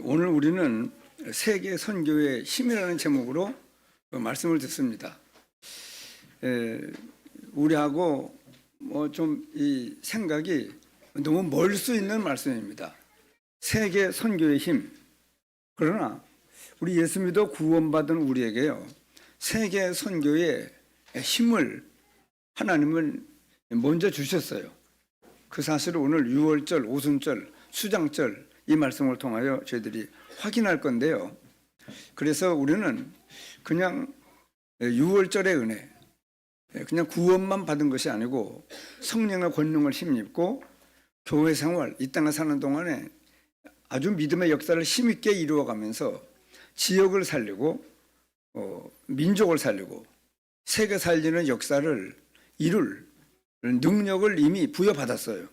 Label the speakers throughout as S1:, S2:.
S1: 오늘 우리는 세계 선교의 힘이라는 제목으로 말씀을 듣습니다. 우리하고 좀 이 생각이 너무 멀 수 있는 말씀입니다. 세계 선교의 힘. 그러나 우리 예수 믿어 구원받은 우리에게요, 세계 선교의 힘을 하나님은 먼저 주셨어요. 그 사실을 오늘 유월절, 오순절, 수장절 이 말씀을 통하여 저희들이 확인할 건데요. 그래서 우리는 그냥 유월절의 은혜, 그냥 구원만 받은 것이 아니고 성령의 권능을 힘입고 교회 생활, 이 땅에 사는 동안에 아주 믿음의 역사를 힘있게 이루어가면서 지역을 살리고 민족을 살리고 세계 살리는 역사를 이룰 능력을 이미 부여받았어요.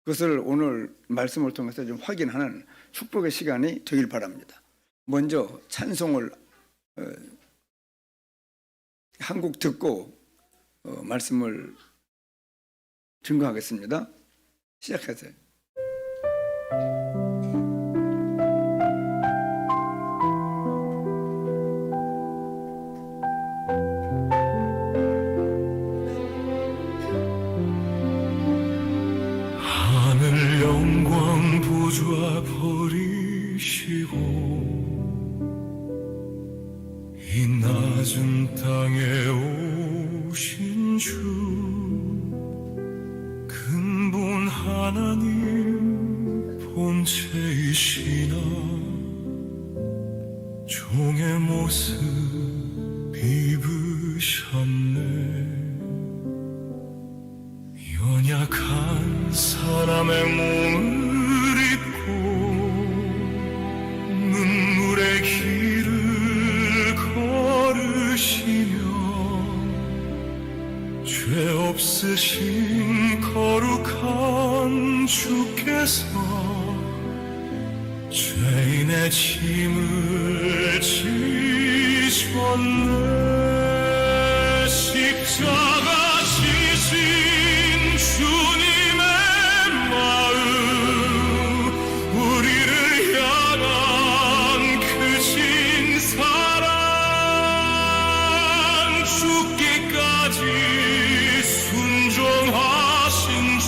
S1: 그것을 오늘 말씀을 통해서 좀 확인하는 축복의 시간이 되길 바랍니다. 먼저 찬송을 한 곡 듣고 말씀을 증거하겠습니다. 시작하세요.
S2: 하늘 영광 보좌 버리시고 이 낮은 땅에 오신 주 근본 하나님 본체이시나 종의 모습 입으셨네. 연약한 사람의 몸을 입고 눈물의 길을 걸으시며 죄 없으신 거룩한 주께서 죄인의 짐을 지셨네. 십자가 지신 주님의 마음, 우리를 향한 그 진사랑, 죽기까지 순종하신 주,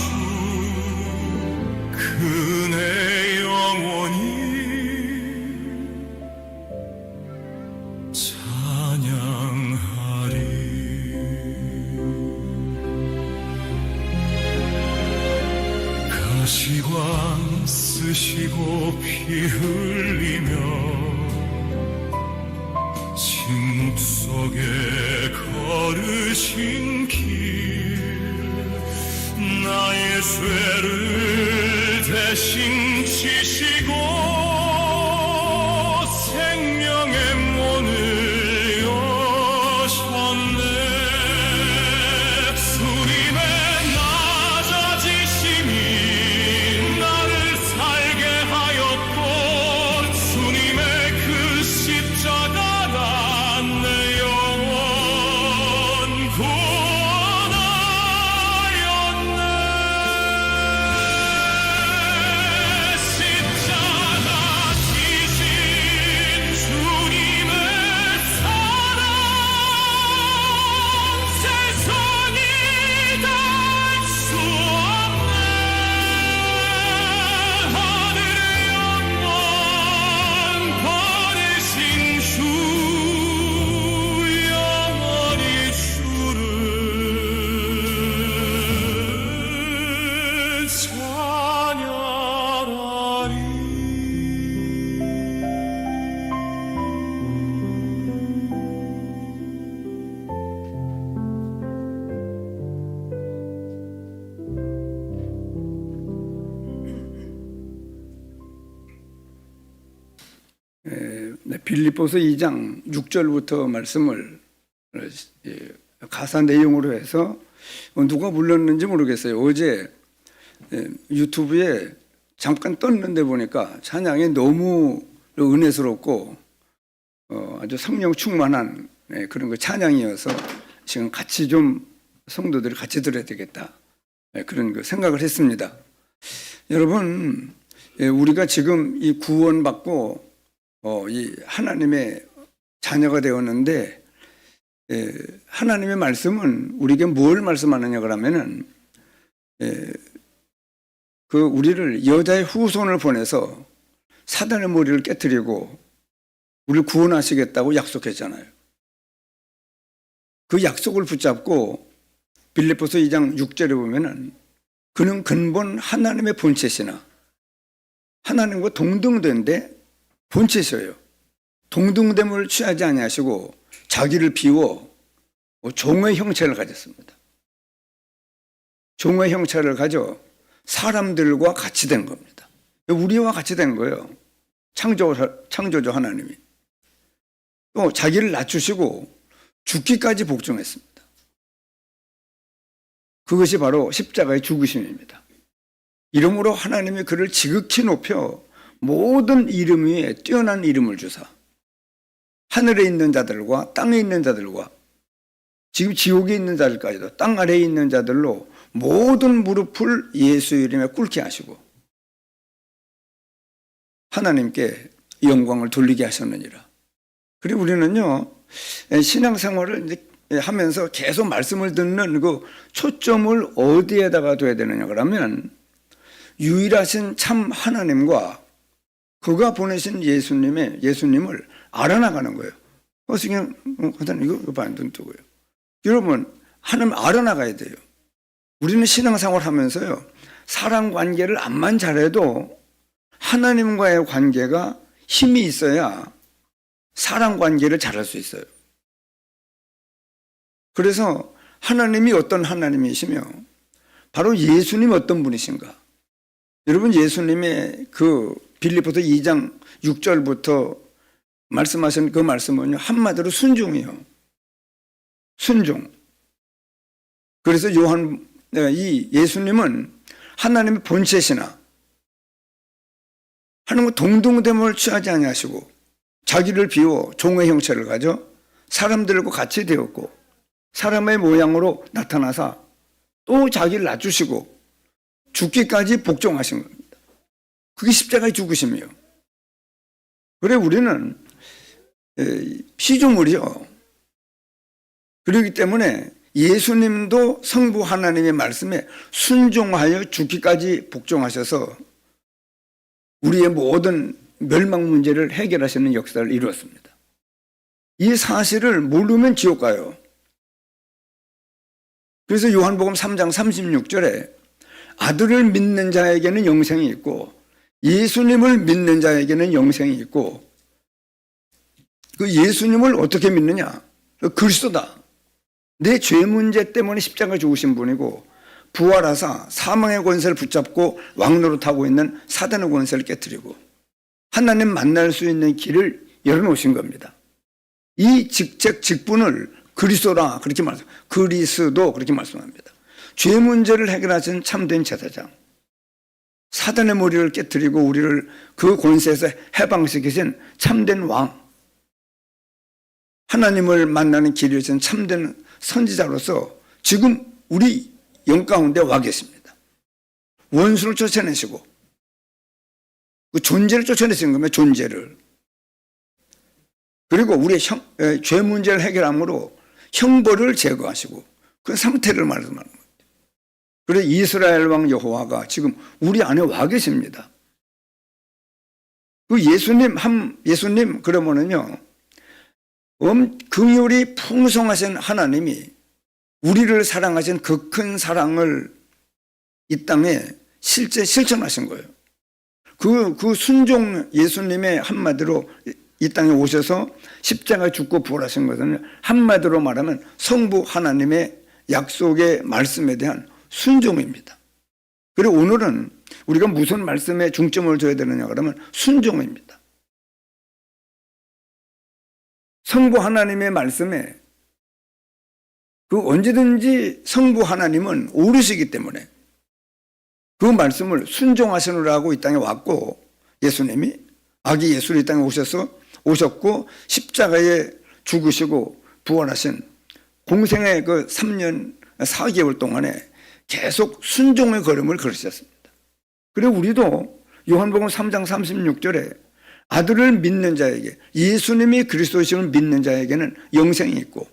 S2: 그네 영원히 찬양하리. 가시관 쓰시고 피 흘리며 침묵 속에 걸으신 길, 나의 죄를 대신 지시고 생명의 문을 여셨네. 주님의 낮아지심이 나를 살게 하였고 주님의 그 십자가가 내 영원 구원하였네. 십자가 지신 주님의 사랑, 세상이 다 알 수 없네. 하늘의 영광 버리신 주, 영원히 주를 찬양하리.
S1: 빌립보서 2장 6절부터 말씀을 가사 내용으로 해서 누가 불렀는지 모르겠어요. 어제 유튜브에 잠깐 떴는데 보니까 찬양이 너무 은혜스럽고 아주 성령 충만한 그런 거 찬양이어서 지금 같이 좀 성도들이 같이 들어야 되겠다, 그런 그 생각을 했습니다. 여러분, 우리가 지금 이 구원받고 이 하나님의 자녀가 되었는데 하나님의 말씀은 우리에게 뭘 말씀하느냐 그러면은 그 우리를 여자의 후손을 보내서 사단의 머리를 깨뜨리고 우리를 구원하시겠다고 약속했잖아요. 그 약속을 붙잡고 빌립보서 2장 6절에 보면은 그는 근본 하나님의 본체시나 하나님과 동등된데 본체셔요. 동등됨을 취하지 아니하시고 자기를 비워 종의 형체를 가졌습니다. 종의 형체를 가져 사람들과 같이 된 겁니다. 우리와 같이 된 거예요. 창조주 하나님이. 또 자기를 낮추시고 죽기까지 복종했습니다. 그것이 바로 십자가의 죽으심입니다. 이러므로 하나님이 그를 지극히 높여 모든 이름 위에 뛰어난 이름을 주사 하늘에 있는 자들과 땅에 있는 자들과 지금 지옥에 있는 자들까지도 땅 아래에 있는 자들로 모든 무릎을 예수 이름에 꿇게 하시고 하나님께 영광을 돌리게 하셨느니라. 그리고 우리는요 신앙생활을 이제 하면서 계속 말씀을 듣는 그 초점을 어디에다가 둬야 되느냐 그러면 유일하신 참 하나님과 그가 보내신 예수님을 알아나가는 거예요. 그래서 그냥 이거 반등 뜨고요. 여러분 하나님 알아나가야 돼요. 우리는 신앙생활 하면서요 사람 관계를 암만 잘해도 하나님과의 관계가 힘이 있어야 사람 관계를 잘할 수 있어요. 그래서 하나님이 어떤 하나님이시며 바로 예수님 어떤 분이신가. 여러분 예수님의 그 빌립보서 2장 6절부터 말씀하신 그 말씀은요 한마디로 순종이요. 순종. 그래서 이 예수님은 하나님의 본체시나 하나님과 동등됨을 취하지 아니하시고 자기를 비워 종의 형체를 가져 사람들과 같이 되었고 사람의 모양으로 나타나사 또 자기를 낮추시고 죽기까지 복종하신 겁니다. 그게 십자가의 죽으심이에요. 그래 우리는 피조물이요. 그렇기 때문에 예수님도 성부 하나님의 말씀에 순종하여 죽기까지 복종하셔서 우리의 모든 멸망 문제를 해결하시는 역사를 이루었습니다. 이 사실을 모르면 지옥 가요. 그래서 요한복음 3장 36절에 아들을 믿는 자에게는 영생이 있고 예수님을 믿는 자에게는 영생이 있고 그 예수님을 어떻게 믿느냐? 그리스도다. 내 죄 문제 때문에 십자가 죽으신 분이고 부활하사 사망의 권세를 붙잡고 왕노릇하고 있는 사단의 권세를 깨뜨리고 하나님 만날 수 있는 길을 열어놓으신 겁니다. 이 직분을 그리스도라 그렇게 말합니다. 그리스도 그렇게 말씀합니다. 죄 문제를 해결하신 참된 제사장, 사단의 머리를 깨뜨리고 우리를 그 권세에서 해방시키신 참된 왕, 하나님을 만나는 길을 준 참된 선지자로서 지금 우리 영 가운데 와 계십니다. 원수를 쫓아내시고 그 존재를 쫓아내신 겁니다. 존재를. 그리고 우리의 죄 문제를 해결함으로 형벌을 제거하시고 그 상태를 말하는 거예요. 그래서 이스라엘 왕 여호와가 지금 우리 안에 와 계십니다. 그 예수님 그러면은요 긍휼이 풍성하신 하나님이 우리를 사랑하신 그 큰 사랑을 이 땅에 실제 실천하신 거예요. 그 순종 예수님의 한마디로 이 땅에 오셔서 십자가에 죽고 부활하신 것은 한마디로 말하면 성부 하나님의 약속의 말씀에 대한 순종입니다. 그리고 오늘은 우리가 무슨 말씀에 중점을 둬야 되느냐 그러면 순종입니다. 성부 하나님의 말씀에 그 언제든지 성부 하나님은 오르시기 때문에 그 말씀을 순종하시느라고 이 땅에 왔고 예수님이 아기 예수를 이 땅에 오셨고 십자가에 죽으시고 부활하신 공생의 그 3년 4개월 동안에 계속 순종의 걸음을 걸으셨습니다. 그리고 우리도 요한복음 3장 36절에 아들을 믿는 자에게, 예수님이 그리스도이심을 믿는 자에게는 영생이 있고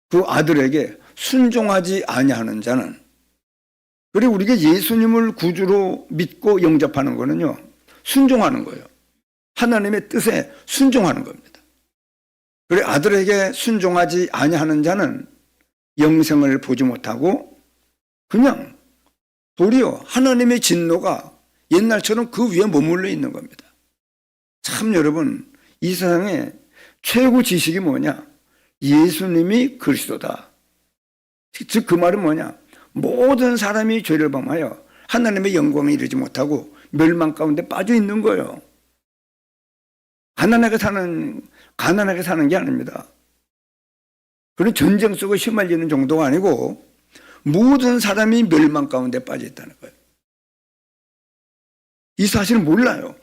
S1: 그 아들에게 순종하지 아니하는 자는, 그리고 우리가 예수님을 구주로 믿고 영접하는 거는요, 순종하는 거예요. 하나님의 뜻에 순종하는 겁니다. 그래 아들에게 순종하지 아니하는 자는 영생을 보지 못하고 그냥 도리어 하나님의 진노가 옛날처럼 그 위에 머물러 있는 겁니다. 참 여러분, 이 세상에 최고 지식이 뭐냐? 예수님이 그리스도다. 즉 그 말은 뭐냐? 모든 사람이 죄를 범하여 하나님의 영광에 이르지 못하고 멸망 가운데 빠져 있는 거예요. 가난하게 사는 게 아닙니다. 그런 전쟁 속에 휘말리는 정도가 아니고 모든 사람이 멸망 가운데 빠져 있다는 거예요. 이 사실을 몰라요.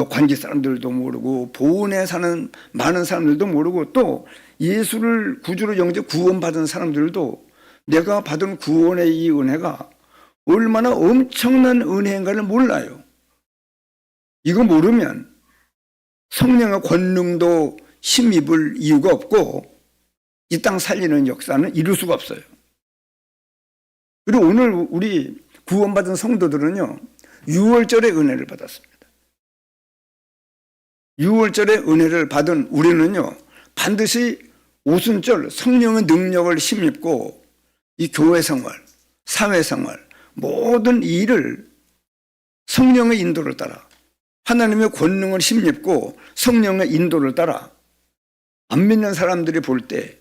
S1: 관지 사람들도 모르고 보은에 사는 많은 사람들도 모르고 또 예수를 구주로 영접 구원받은 사람들도 내가 받은 구원의 이 은혜가 얼마나 엄청난 은혜인가를 몰라요. 이거 모르면 성령의 권능도 힘입을 이유가 없고 이 땅 살리는 역사는 이룰 수가 없어요. 그리고 오늘 우리 구원받은 성도들은요, 6월절의 은혜를 받았습니다. 6월절의 은혜를 받은 우리는요, 반드시 오순절 성령의 능력을 힘입고 이 교회 생활, 사회 생활, 모든 일을 성령의 인도를 따라, 하나님의 권능을 힘입고 성령의 인도를 따라 안 믿는 사람들이 볼 때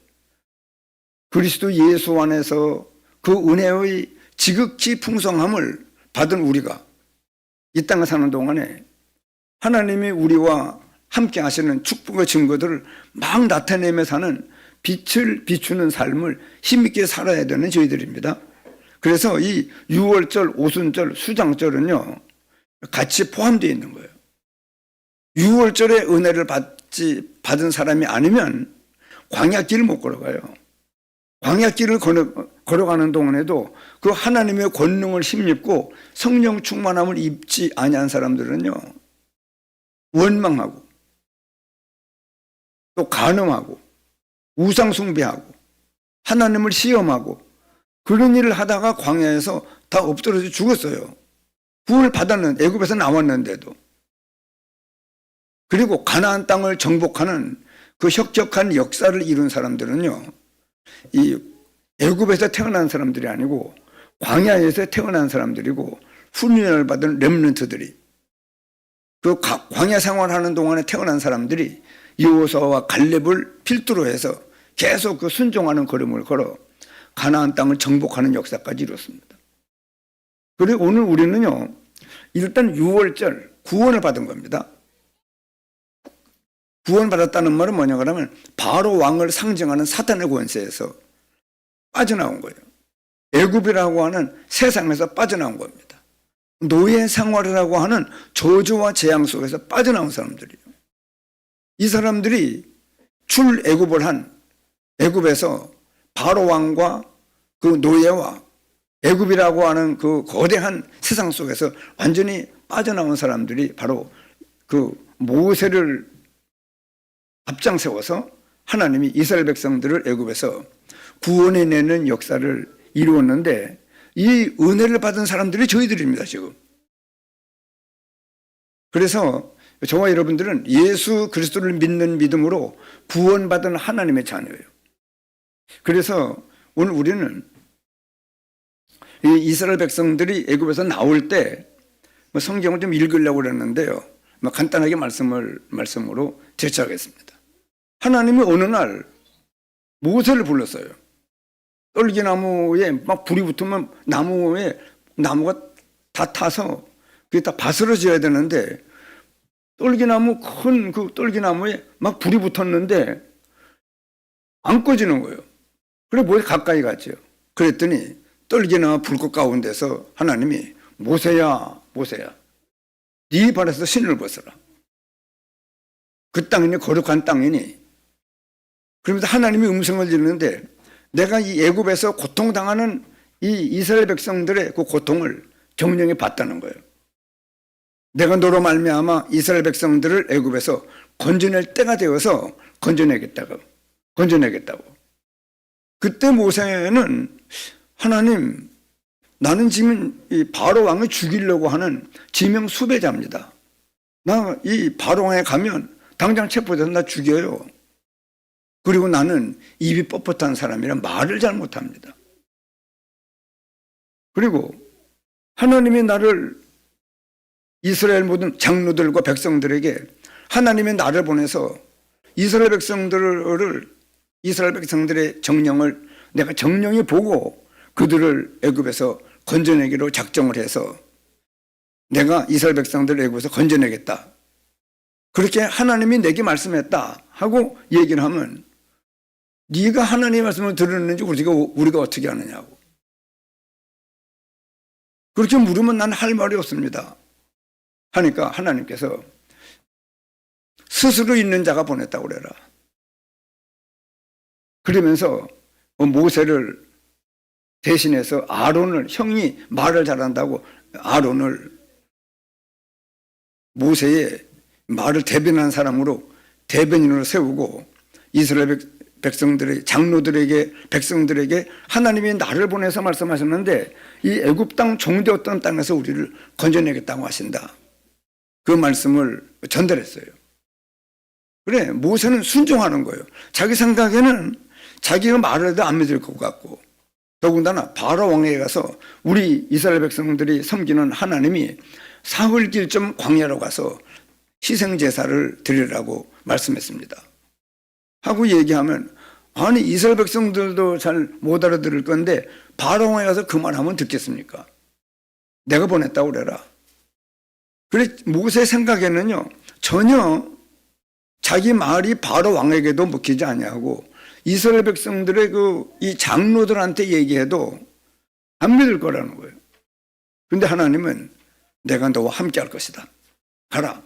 S1: 그리스도 예수 안에서 그 은혜의 지극히 풍성함을 받은 우리가 이 땅에 사는 동안에 하나님이 우리와 함께 하시는 축복의 증거들을 막 나타내며 사는 빛을 비추는 삶을 힘있게 살아야 되는 저희들입니다. 그래서 이 6월절, 오순절, 수장절은요, 같이 포함되어 있는 거예요. 6월절의 은혜를 받은 사람이 아니면 광야길을 못 걸어가요. 광야길을 걸어가는 동안에도 그 하나님의 권능을 힘입고 성령 충만함을 입지 아니한 사람들은요, 원망하고 또 간음하고 우상 숭배하고 하나님을 시험하고 그런 일을 하다가 광야에서 다 엎드려져 죽었어요. 구원을 받았는데, 애굽에서 나왔는데도. 그리고 가나안 땅을 정복하는 그 혁혁한 역사를 이룬 사람들은요, 이 애굽에서 태어난 사람들이 아니고 광야에서 태어난 사람들이고 훈련을 받은 렘넌트들이, 그 광야 생활하는 동안에 태어난 사람들이 여호수아와 갈렙을 필두로 해서 계속 그 순종하는 걸음을 걸어 가나안 땅을 정복하는 역사까지 이뤘습니다. 그리고 오늘 우리는요, 일단 6월절 구원을 받은 겁니다. 구원받았다는 말은 뭐냐 그러면 바로 왕을 상징하는 사탄의 권세에서 빠져나온 거예요. 애굽이라고 하는 세상에서 빠져나온 겁니다. 노예 생활이라고 하는 저주와 재앙 속에서 빠져나온 사람들이에요. 이 사람들이 출애굽을 한 애굽에서 바로 왕과 그 노예와 애굽이라고 하는 그 거대한 세상 속에서 완전히 빠져나온 사람들이 바로 그 모세를 앞장세워서 하나님이 이스라엘 백성들을 애굽에서 구원해내는 역사를 이루었는데, 이 은혜를 받은 사람들이 저희들입니다, 지금. 그래서 저와 여러분들은 예수 그리스도를 믿는 믿음으로 구원받은 하나님의 자녀예요. 그래서 오늘 우리는 이 이스라엘 백성들이 애굽에서 나올 때 성경을 좀 읽으려고 그랬는데요, 간단하게 말씀으로 대처하겠습니다. 하나님이 어느 날 모세를 불렀어요. 떨기나무에 막 불이 붙으면 나무가 다 타서 그게 다 바스러져야 되는데, 큰 그 떨기나무에 막 불이 붙었는데 안 꺼지는 거예요. 그래 모세 가까이 갔죠. 그랬더니 떨기나무 불꽃 가운데서 하나님이 모세야 네 발에서 신을 벗어라. 그 땅이니 거룩한 땅이니. 그러면서 하나님이 음성을 지르는데, 내가 이 애굽에서 고통당하는 이 이스라엘 백성들의 그 고통을 정령이 봤다는 거예요. 내가 너로 말미암아 이스라엘 백성들을 애굽에서 건져낼 때가 되어서 건져내겠다고. 그때 모세는 하나님, 나는 지금 이 바로 왕을 죽이려고 하는 지명 수배자입니다. 나 이 바로 왕에 가면 당장 체포돼서 나 죽여요. 그리고 나는 입이 뻣뻣한 사람이라 말을 잘 못합니다. 그리고 하나님이 나를 이스라엘 모든 장로들과 백성들에게 하나님이 나를 보내서 이스라엘 백성들의 정령을 내가 정령이 보고 그들을 애굽에서 건져내기로 작정을 해서 내가 이스라엘 백성들을 애굽에서 건져내겠다. 그렇게 하나님이 내게 말씀했다 하고 얘기를 하면 네가 하나님의 말씀을 들었는지 우리가 어떻게 아느냐고. 그렇게 물으면 난 할 말이 없습니다. 하니까 하나님께서 스스로 있는 자가 보냈다고 그래라. 그러면서 모세를 대신해서 아론을, 형이 말을 잘한다고 아론을 모세의 말을 대변하는 사람으로 대변인으로 세우고 이스라엘 백성들의 장로들에게 백성들에게 하나님이 나를 보내서 말씀하셨는데 이 애굽 땅 종되었던 땅에서 우리를 건져내겠다고 하신다. 그 말씀을 전달했어요. 그래, 모세는 순종하는 거예요. 자기 생각에는 자기가 말을 해도 안 믿을 것 같고 더군다나 바로 왕에게 가서 우리 이스라엘 백성들이 섬기는 하나님이 사흘길 좀 광야로 가서 희생제사를 드리라고 말씀했습니다. 하고 얘기하면 아니 이스라엘 백성들도 잘 못 알아들을 건데 바로 왕에 가서 그 말하면 듣겠습니까? 내가 보냈다고 그래라. 그래 모세 생각에는요 전혀 자기 말이 바로 왕에게도 먹히지 아니하고 이스라엘 백성들의 이 장로들한테 얘기해도 안 믿을 거라는 거예요. 그런데 하나님은 내가 너와 함께 할 것이다. 가라.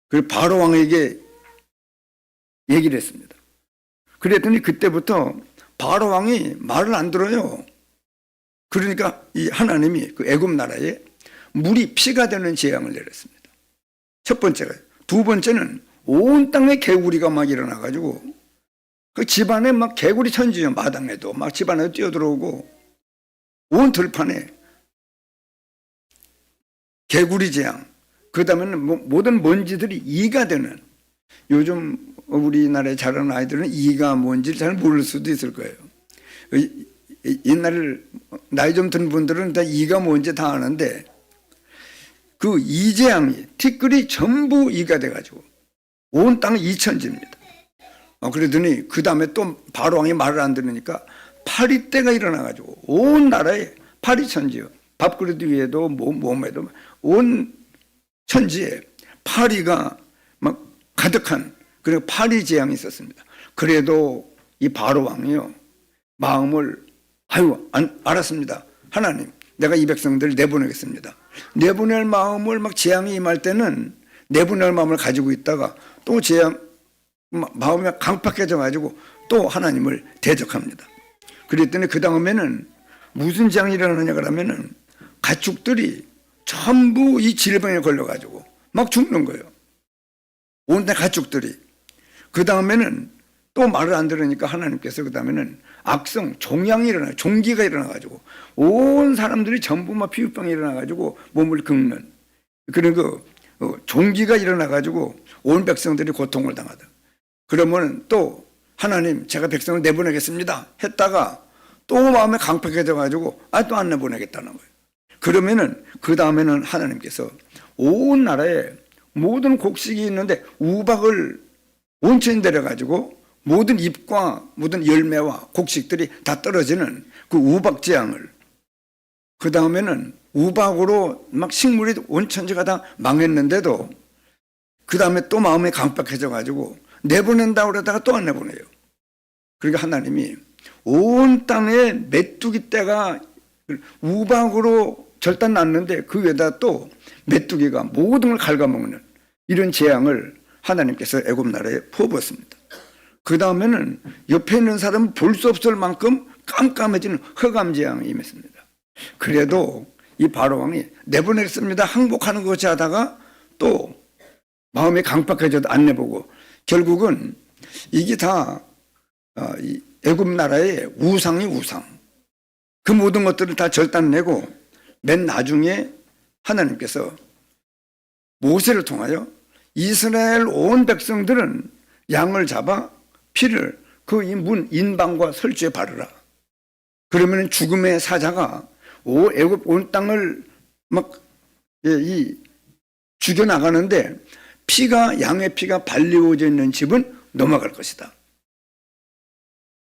S1: 그리고 바로 왕에게 얘기를 했습니다. 그랬더니 그때부터 바로 왕이 말을 안 들어요. 그러니까 이 하나님이 그 애굽 나라에 물이 피가 되는 재앙을 내렸습니다. 첫 번째가. 두 번째는 온 땅에 개구리가 막 일어나가지고 그 집안에 막 개구리 천지요. 마당에도 막 집안에도 뛰어들어오고 온 들판에 개구리 재앙. 그 다음에는 모든 먼지들이 이가 되는, 요즘 우리나라에 자라는 아이들은 이가 뭔지를 잘 모를 수도 있을 거예요. 옛날 나이 좀 든 분들은 다 이가 뭔지 다 아는데 그 이재앙이 티끌이 전부 이가 돼가지고 온 땅이 이천지입니다. 그러더니 그 다음에 또 바로 왕이 말을 안 들으니까 파리떼가 일어나가지고 온 나라에 파리천지요. 밥그릇 위에도 몸에도 온 천지에 파리가 막 가득한 그리고 파리 재앙이 있었습니다. 그래도 이 바로 왕이요 마음을 알았습니다. 하나님, 내가 이 백성들을 내보내겠습니다. 내보낼 마음을 막 재앙이 임할 때는 내보낼 마음을 가지고 있다가 또 재앙 마음이 강팍해져 가지고 또 하나님을 대적합니다. 그랬더니 그 다음에는 무슨 재앙이 일어나느냐 그러면은 가축들이 전부 이 질병에 걸려가지고 막 죽는 거예요. 온 가축들이. 그 다음에는 또 말을 안 들으니까 하나님께서 그 다음에는 악성, 종양이 일어나요. 종기가 일어나가지고 온 사람들이 전부 막 피부병이 일어나가지고 몸을 긁는 그런 종기가 일어나가지고 온 백성들이 고통을 당하다. 그러면 또 하나님 제가 백성을 내보내겠습니다 했다가 또 마음에 강팍해져가지고 또 안 내보내겠다는 거예요. 그러면은 그 다음에는 하나님께서 온 나라에 모든 곡식이 있는데 우박을 온천히 내려가지고 모든 잎과 모든 열매와 곡식들이 다 떨어지는 그 우박 재앙을, 그 다음에는 우박으로 막 식물이 온 천지가 다 망했는데도 그 다음에 또 마음이 강팍해져 가지고 내보낸다고 그러다가 또 안 내보내요. 그러니까 하나님이 온 땅에 메뚜기 떼가 우박으로 절단 났는데 그 위에다 또 메뚜기가 모든 걸 갉아먹는 이런 재앙을 하나님께서 애굽 나라에 퍼부었습니다. 그 다음에는 옆에 있는 사람은 볼 수 없을 만큼 깜깜해지는 흑암 재앙이 임했습니다. 그래도 이 바로 왕이 내보내겠습니다. 항복하는 것이 하다가 또 마음이 강팍해져도 안 내보고 결국은 이게 다 애굽 나라의 우상이 우상. 그 모든 것들을 다 절단내고 맨 나중에 하나님께서 모세를 통하여 이스라엘 온 백성들은 양을 잡아 피를 그 문 인방과 설주에 바르라. 그러면 죽음의 사자가 애굽 온 땅을 막 죽여 나가는데 양의 피가 발리워져 있는 집은 넘어갈 것이다.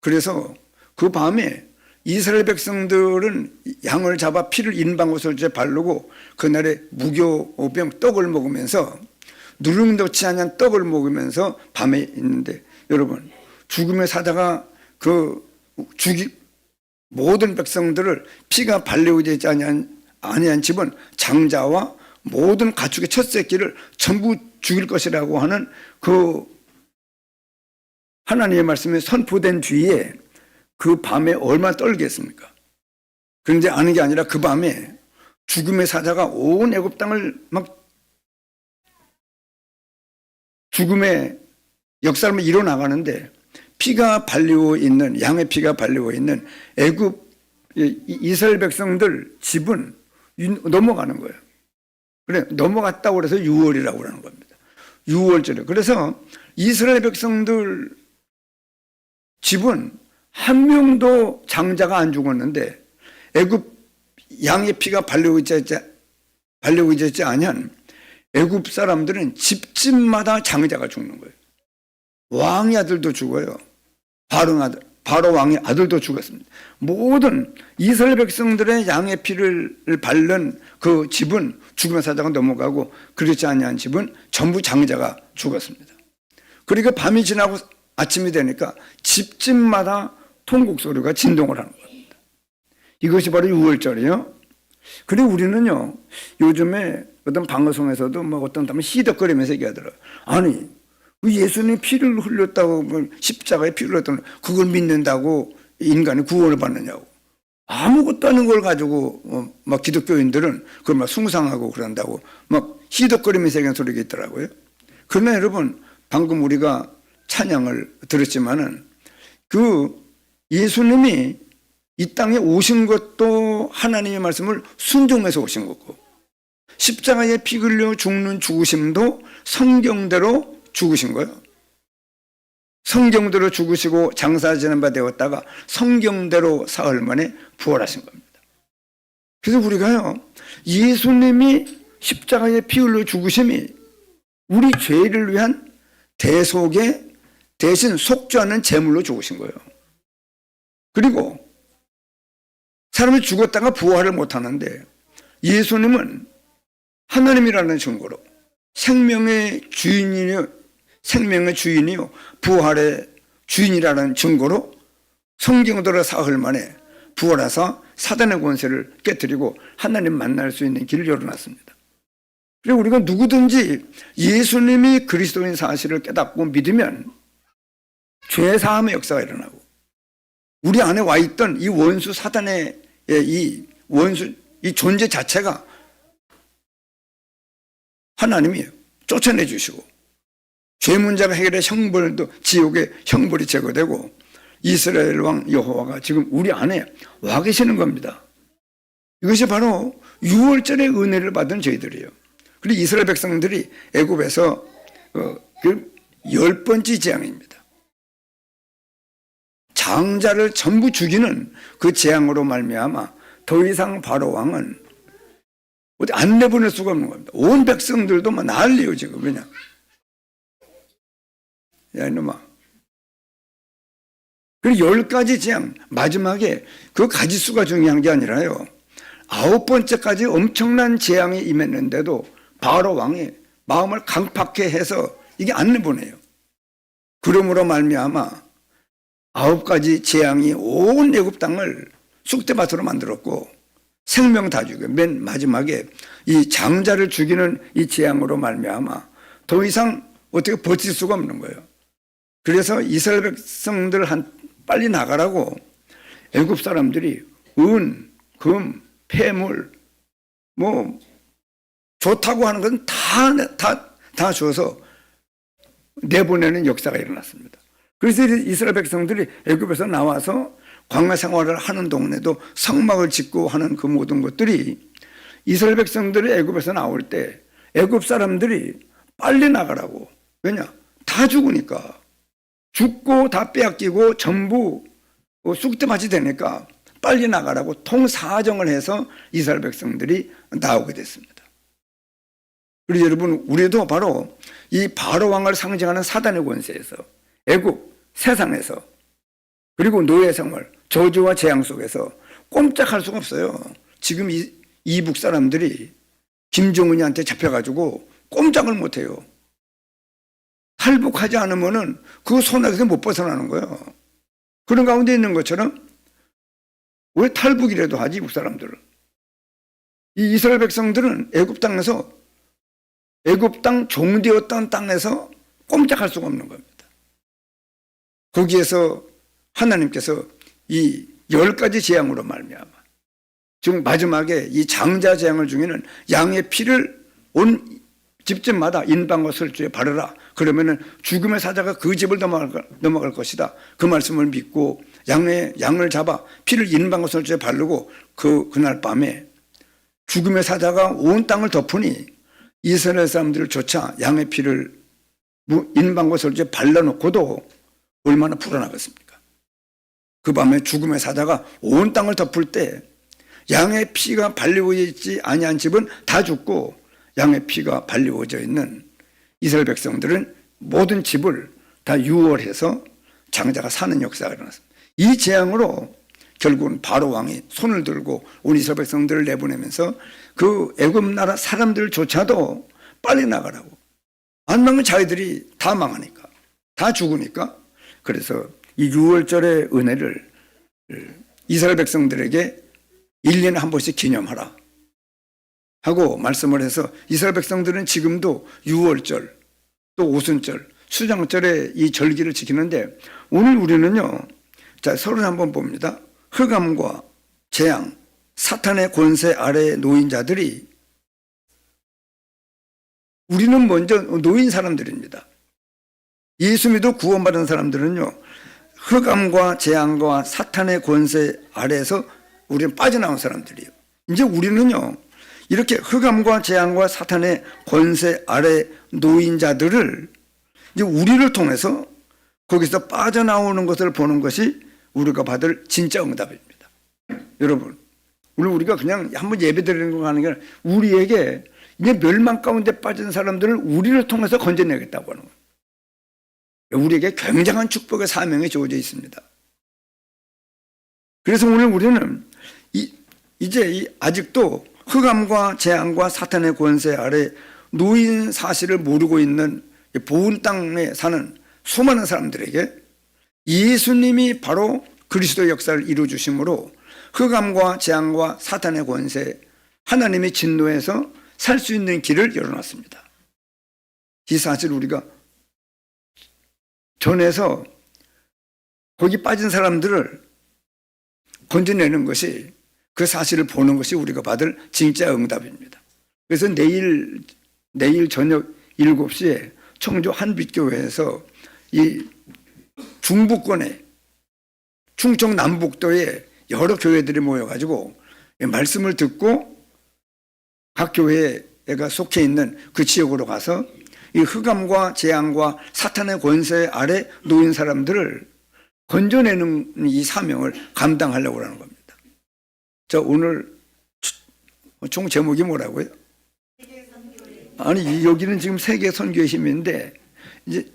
S1: 그래서 그 밤에 이스라엘 백성들은 양을 잡아 피를 인방과 설주에 바르고 그날에 무교병 떡을 먹으면서 누룽놓지 않은 떡을 먹으면서 밤에 있는데 여러분 죽음의 사자가 모든 백성들을 피가 발려오지 아니한 집은 장자와 모든 가축의 첫 새끼를 전부 죽일 것이라고 하는 그 하나님의 말씀이 선포된 뒤에 그 밤에 얼마나 떨겠습니까? 그런데 아는 게 아니라 그 밤에 죽음의 사자가 온 애굽 땅을 막 죽음의 역사를 일어나가는데 피가 발리고 있는 양의 피가 발리고 있는 애굽 이스라엘 백성들 집은 넘어가는 거예요. 그래 넘어갔다고 그래서 6월이라고 하는 겁니다. 6월절에. 그래서 이스라엘 백성들 집은 한 명도 장자가 안 죽었는데 애굽 양의 피가 발리고 있지 아니한 애굽 사람들은 집집마다 장자가 죽는 거예요. 왕의 아들도 죽어요. 바로 왕의 아들도 죽었습니다. 모든 이스라엘 백성들의 양의 피를 바른 그 집은 죽음의 사자가 넘어가고 그렇지 아니한 집은 전부 장자가 죽었습니다. 그리고 밤이 지나고 아침이 되니까 집집마다 통곡 소리가 진동을 하는 겁니다. 이것이 바로 6월절이에요. 그리고 우리는요 요즘에 어떤 방송에서도 뭐 어떤 사람은 시덕거리면서 얘기하더라고요. 아니 예수님이 피를 흘렸다고 십자가에 피를 흘렸다고 그걸 믿는다고 인간이 구원을 받느냐고. 아무것도 아닌 걸 가지고 막 기독교인들은 그걸 막 숭상하고 그런다고 막 시덕거리면서 얘기하는 소리가 있더라고요. 그러나 여러분 방금 우리가 찬양을 들었지만은 그 예수님이 이 땅에 오신 것도 하나님의 말씀을 순종해서 오신 거고 십자가에 피 흘려 죽는 죽으심도 성경대로 죽으신 거예요. 성경대로 죽으시고 장사 지낸 바 되었다가 성경대로 사흘 만에 부활하신 겁니다. 그래서 우리가요 예수님이 십자가에 피 흘려 죽으심이 우리 죄를 위한 대속의 대신 속죄하는 제물로 죽으신 거예요. 그리고 사람이 죽었다가 부활을 못하는데 예수님은 하나님이라는 증거로 생명의 주인이요 부활의 주인이라는 증거로 성경대로 사흘 만에 부활하사 사단의 권세를 깨뜨리고 하나님 만날 수 있는 길을 열어놨습니다. 그리고 우리가 누구든지 예수님이 그리스도인 사실을 깨닫고 믿으면 죄사함의 역사가 일어나고 우리 안에 와 있던 이 원수 사단의 이 존재 자체가 하나님이 쫓아내 주시고 죄 문제가 해결해 형벌도 지옥의 형벌이 제거되고 이스라엘 왕 여호와가 지금 우리 안에 와 계시는 겁니다. 이것이 바로 6월절의 은혜를 받은 저희들이에요. 그리고 이스라엘 백성들이 애굽에서 그 10번째 재앙입니다. 장자를 전부 죽이는 그 재앙으로 말미암아 더 이상 바로 왕은 어디 안 내보낼 수가 없는 겁니다. 온 백성들도 막 난리요 지금. 왜냐? 야 이놈아. 그리고 10가지 재앙 마지막에 그 가지수가 중요한 게 아니라요 9번째까지 엄청난 재앙이 임했는데도 바로 왕이 마음을 강팍해 해서 이게 안 내보내요. 그러므로 말미암아 9가지 재앙이 온 애굽 땅을 쑥대밭으로 만들었고 생명 다 죽여 맨 마지막에 이 장자를 죽이는 이 재앙으로 말미암아 더 이상 어떻게 버틸 수가 없는 거예요. 그래서 이스라엘 백성들 빨리 나가라고 애굽 사람들이 은, 금, 폐물 뭐 좋다고 하는 것은 다 줘서 내보내는 역사가 일어났습니다. 그래서 이스라엘 백성들이 애굽에서 나와서 광야 생활을 하는 동안에도 성막을 짓고 하는 그 모든 것들이 이스라엘 백성들이 애굽에서 나올 때 애굽 사람들이 빨리 나가라고. 왜냐? 다 죽으니까. 죽고 다 빼앗기고 전부 쑥대밭이 되니까 빨리 나가라고 통사정을 해서 이스라엘 백성들이 나오게 됐습니다. 그리고 여러분, 우리도 바로 이 바로 왕을 상징하는 사단의 권세에서 애굽 세상에서 그리고 노예 생활 저주와 재앙 속에서 꼼짝할 수가 없어요. 지금 이북 사람들이 김정은이한테 잡혀가지고 꼼짝을 못해요. 탈북하지 않으면은 그 손에서 못 벗어나는 거예요. 그런 가운데 있는 것처럼 왜 탈북이라도 하지, 이북 사람들은. 이 이스라엘 백성들은 애굽 땅에서 애굽 땅 종되었던 땅에서 꼼짝할 수가 없는 겁니다. 거기에서 하나님께서 이 10가지 재앙으로 말미암아 지금 마지막에 이 장자 재앙을 중에는 양의 피를 온 집집마다 인방과 설주에 바르라. 그러면은 죽음의 사자가 그 집을 넘어갈 것이다. 그 말씀을 믿고 양을 잡아 피를 인방과 설주에 바르고 그날 밤에 죽음의 사자가 온 땅을 덮으니 이스라엘 사람들을 쫓아 양의 피를 인방과 설주에 발라놓고도 얼마나 불어나겠습니까? 그 밤에 죽음의 사자가 온 땅을 덮을 때 양의 피가 발리워져 있지 아니한 집은 다 죽고 양의 피가 발리워져 있는 이스라엘 백성들은 모든 집을 다 유월해서 장자가 사는 역사가 일어났습니다. 이 재앙으로 결국은 바로 왕이 손을 들고 온 이스라엘 백성들을 내보내면서 그 애굽 나라 사람들조차도 빨리 나가라고. 안 나가면 자기들이 다 망하니까, 다 죽으니까. 그래서 이 유월절의 은혜를 이스라엘 백성들에게 1년에 한 번씩 기념하라 하고 말씀을 해서 이스라엘 백성들은 지금도 유월절 또 오순절 수장절에 이 절기를 지키는데 오늘 우리는요, 자, 서로 한번 봅니다. 흑암과 재앙, 사탄의 권세 아래에 놓인 자들이, 우리는 먼저 놓인 사람들입니다. 예수 믿어 구원받은 사람들은요, 흑암과 재앙과 사탄의 권세 아래에서 우리는 빠져나온 사람들이에요. 이제 우리는요, 이렇게 흑암과 재앙과 사탄의 권세 아래 놓인 자들을 이제 우리를 통해서 거기서 빠져나오는 것을 보는 것이 우리가 받을 진짜 응답입니다. 여러분, 우리가 그냥 한번 예배드리는 거 하는 게 아니라 우리에게 이제 멸망 가운데 빠진 사람들을 우리를 통해서 건져내겠다고 하는 거예요. 우리에게 굉장한 축복의 사명이 주어져 있습니다. 그래서 오늘 우리는 이제 아직도 흑암과 재앙과 사탄의 권세 아래 놓인 사실을 모르고 있는 보은 땅에 사는 수많은 사람들에게 예수님이 바로 그리스도의 역사를 이루어주심으로 흑암과 재앙과 사탄의 권세, 하나님의 진노에서 살 수 있는 길을 열어놨습니다. 이 사실 우리가 전해서 거기 빠진 사람들을 건져내는 것이, 그 사실을 보는 것이 우리가 받을 진짜 응답입니다. 그래서 내일 저녁 7시에 청주 한빛교회에서 이 중부권에 충청 남북도에 여러 교회들이 모여가지고 말씀을 듣고 각 교회가 속해 있는 그 지역으로 가서 이 흑암과 재앙과 사탄의 권세 아래 놓인 사람들을 건져내는 이 사명을 감당하려고 하는 겁니다. 자, 오늘 총 제목이 뭐라고요? 아니, 여기는 지금 세계 선교의 힘인데, 이제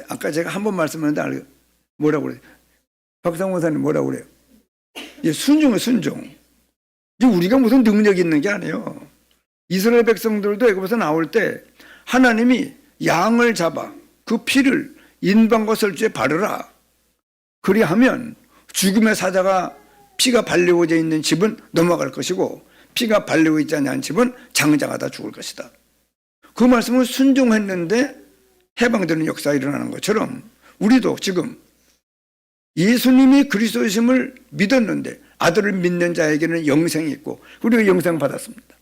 S1: 아까 제가 한 번 말씀했는데 뭐라고 그래요? 박상호 목사님 뭐라고 그래요? 순종은 순종. 이제 우리가 무슨 능력이 있는 게 아니에요. 이스라엘 백성들도 애굽에서 나올 때 하나님이 양을 잡아 그 피를 인방과 설주에 바르라. 그리하면 죽음의 사자가 피가 발리워져 있는 집은 넘어갈 것이고 피가 발리워 있지 않은 집은 장자가 다 죽을 것이다. 그 말씀을 순종했는데 해방되는 역사가 일어나는 것처럼 우리도 지금 예수님이 그리스도이심을 믿었는데 아들을 믿는 자에게는 영생이 있고 우리가 영생 받았습니다.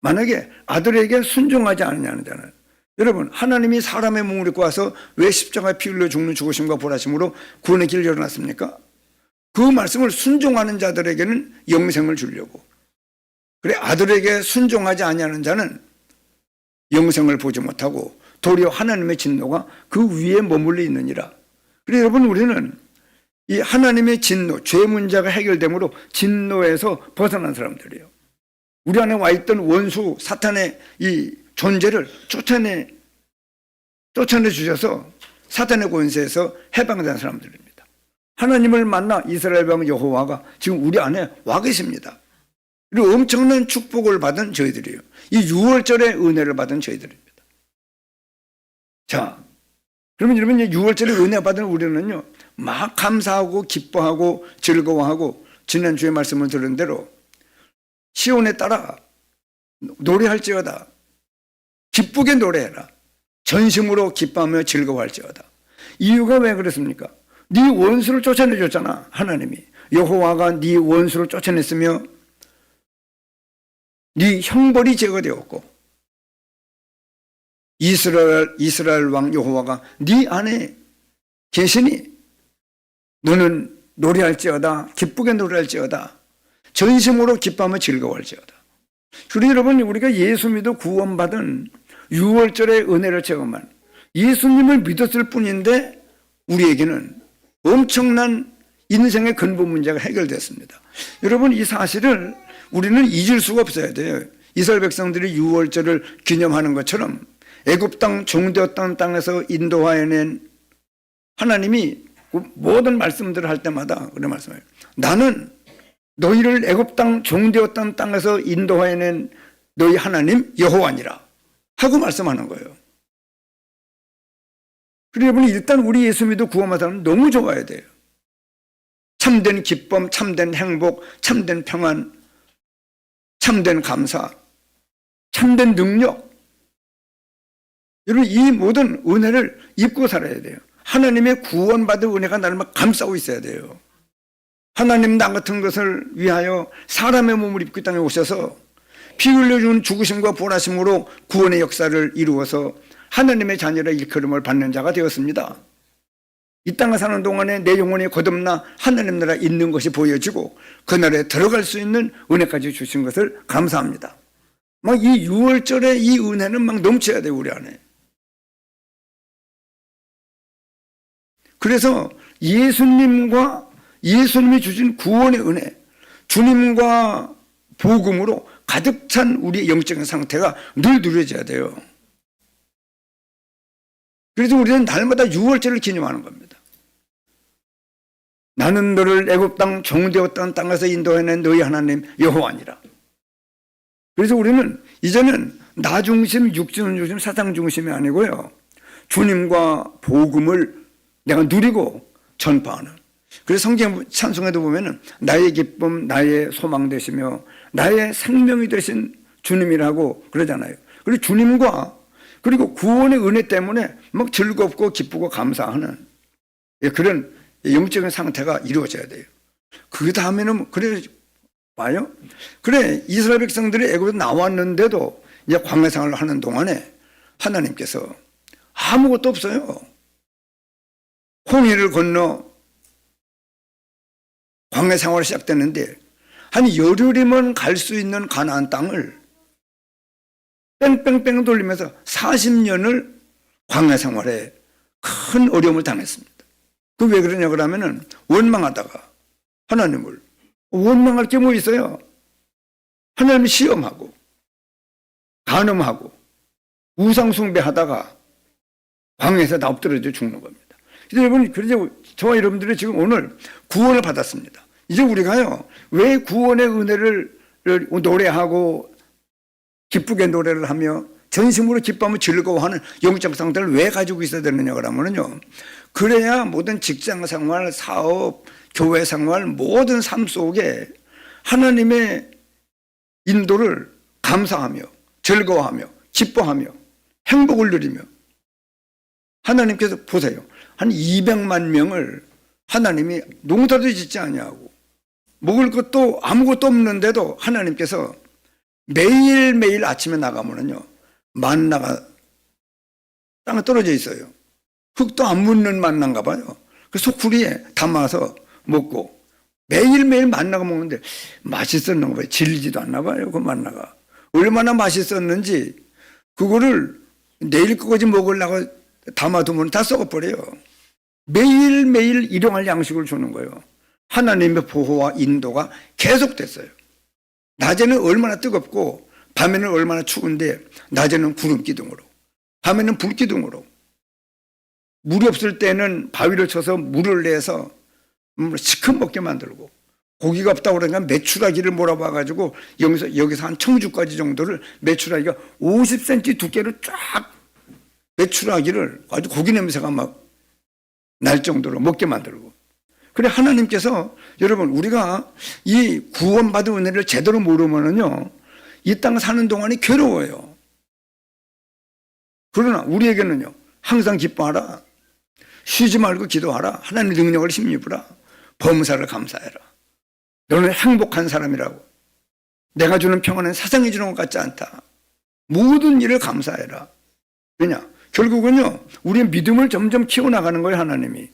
S1: 만약에 아들에게 순종하지 않느냐는 자는, 여러분, 하나님이 사람의 몸을 입고 와서 왜 십자가에 피 흘려 죽는 죽으심과 보라심으로 구원의 길을 열어놨습니까? 그 말씀을 순종하는 자들에게는 영생을 주려고. 그래, 아들에게 순종하지 아니하는 자는 영생을 보지 못하고 도리어 하나님의 진노가 그 위에 머물러 있느니라. 그래, 여러분, 우리는 이 하나님의 진노, 죄 문제가 해결됨으로 진노에서 벗어난 사람들이에요. 우리 안에 와 있던 원수 사탄의 이 존재를 쫓아내 주셔서 사탄의 권세에서 해방된 사람들입니다. 하나님을 만나 이스라엘 왕 여호와가 지금 우리 안에 와 계십니다. 그리고 엄청난 축복을 받은 저희들이에요. 이 6월절의 은혜를 받은 저희들입니다. 자, 그러면 여러분, 6월절의 은혜 받은 우리는요, 막 감사하고 기뻐하고 즐거워하고, 지난주에 말씀을 들은 대로 시온에 따라 노래할지어다. 기쁘게 노래해라. 전심으로 기뻐하며 즐거워할지어다. 이유가 왜 그렇습니까? 네 원수를 쫓아내줬잖아, 하나님이. 여호와가 네 원수를 쫓아냈으며 네 형벌이 제거되었고, 이스라엘 왕 여호와가 네 안에 계시니 너는 노래할지어다. 기쁘게 노래할지어다. 전심으로 기뻐하며 즐거워할지어다. 그리고 여러분, 우리가 예수 믿어 구원받은 6월절의 은혜를 체험한, 예수님을 믿었을 뿐인데 우리에게는 엄청난 인생의 근본 문제가 해결됐습니다. 여러분, 이 사실을 우리는 잊을 수가 없어야 돼요. 이스라엘 백성들이 6월절을 기념하는 것처럼 애굽 땅 종되었던 땅에서 인도하여낸 하나님이 모든 말씀들을 할 때마다 그런 말씀을 해요. 나는 너희를 애굽 땅 종되었던 땅에서 인도하여낸 너희 하나님 여호와니라 하고 말씀하는 거예요. 그리고 여러분, 일단 우리 예수 믿어 구원받은 사람은 너무 좋아야 돼요. 참된 기쁨, 참된 행복, 참된 평안, 참된 감사, 참된 능력. 여러분, 이 모든 은혜를 입고 살아야 돼요. 하나님의 구원받은 은혜가 나를 막 감싸고 있어야 돼요. 하나님 나 같은 것을 위하여 사람의 몸을 입고 이 땅에 오셔서 피 흘려준 죽으심과 보라심으로 구원의 역사를 이루어서 하나님의 자녀라 일컬음을 받는 자가 되었습니다. 이 땅에 사는 동안에 내 영혼이 거듭나 하나님 나라에 있는 것이 보여지고 그 나라에 들어갈 수 있는 은혜까지 주신 것을 감사합니다. 막 이 6월절에 이 은혜는 막 넘쳐야 돼요, 우리 안에. 그래서 예수님이 주신 구원의 은혜, 주님과 복음으로 가득 찬 우리의 영적인 상태가 늘 누려져야 돼요. 그래서 우리는 날마다 6월절을 기념하는 겁니다. 나는 너를 애굽 땅 종되었던 땅에서 인도해낸 너희 하나님 여호와니라. 그래서 우리는 이제는 나 중심, 육신 중심, 사상 중심이 아니고요, 주님과 복음을 내가 누리고 전파하는. 그래서 성경 찬송에도 보면은 나의 기쁨, 나의 소망 되시며 나의 생명이 되신 주님이라고 그러잖아요. 그리고 주님과 그리고 구원의 은혜 때문에 막 즐겁고 기쁘고 감사하는 그런 영적인 상태가 이루어져야 돼요. 그 다음에는 그래 봐요. 그래, 이스라엘 백성들이 애굽에서 나왔는데도 이제 광야 생활을 하는 동안에 하나님께서 아무것도 없어요. 홍해를 건너 광야 생활이 시작됐는데 한 열흘이면 갈 수 있는 가나안 땅을 뺑뺑뺑 돌리면서 40년을 광야 생활에 큰 어려움을 당했습니다. 그 왜 그러냐 그러면은 원망하다가 하나님을, 원망할 게 뭐 있어요? 하나님을 시험하고 간음하고 우상숭배하다가 광야에서 다 엎드려져 죽는 겁니다. 그래서 여러분, 그래서 저와 여러분들이 지금 오늘 구원을 받았습니다. 이제 우리가요, 왜 구원의 은혜를 노래하고 기쁘게 노래를 하며 전심으로 기뻐하며 즐거워하는 영적 상태를 왜 가지고 있어야 되느냐 그러면요, 그래야 모든 직장 생활, 사업, 교회 생활, 모든 삶 속에 하나님의 인도를 감사하며 즐거워하며 기뻐하며 행복을 누리며, 하나님께서 보세요, 한 200만 명을 하나님이 농사도 짓지 아니하고 먹을 것도 아무것도 없는데도 하나님께서 매일매일 아침에 나가면은요, 만나가 땅에 떨어져 있어요. 흙도 안 묻는 만나인가 봐요. 그 소쿠리에 담아서 먹고 매일매일 만나가 먹는데 맛있었나 봐요. 질리지도 않나 봐요. 그 만나가. 얼마나 맛있었는지 그거를 내일 거까지 먹으려고 담아두면 다 썩어버려요. 매일매일 일용할 양식을 주는 거예요. 하나님의 보호와 인도가 계속됐어요. 낮에는 얼마나 뜨겁고 밤에는 얼마나 추운데 낮에는 구름 기둥으로, 밤에는 불 기둥으로, 물이 없을 때는 바위를 쳐서 물을 내서 시큼 먹게 만들고, 고기가 없다고 그러니까 메추라기를 몰아봐가지고 여기서 한 청주까지 정도를 메추라기가 50cm 두께로 쫙 메추라기를 아주 고기 냄새가 막 날 정도로 먹게 만들고. 그래 하나님께서 여러분 우리가 이 구원받은 은혜를 제대로 모르면은요 이 땅 사는 동안이 괴로워요. 그러나 우리에게는요 항상 기뻐하라, 쉬지 말고 기도하라, 하나님의 능력을 힘입으라, 범사를 감사해라. 너는 행복한 사람이라고. 내가 주는 평안은 세상이 주는 것 같지 않다. 모든 일을 감사해라. 왜냐? 결국은요 우리의 믿음을 점점 키워나가는 거예요. 하나님이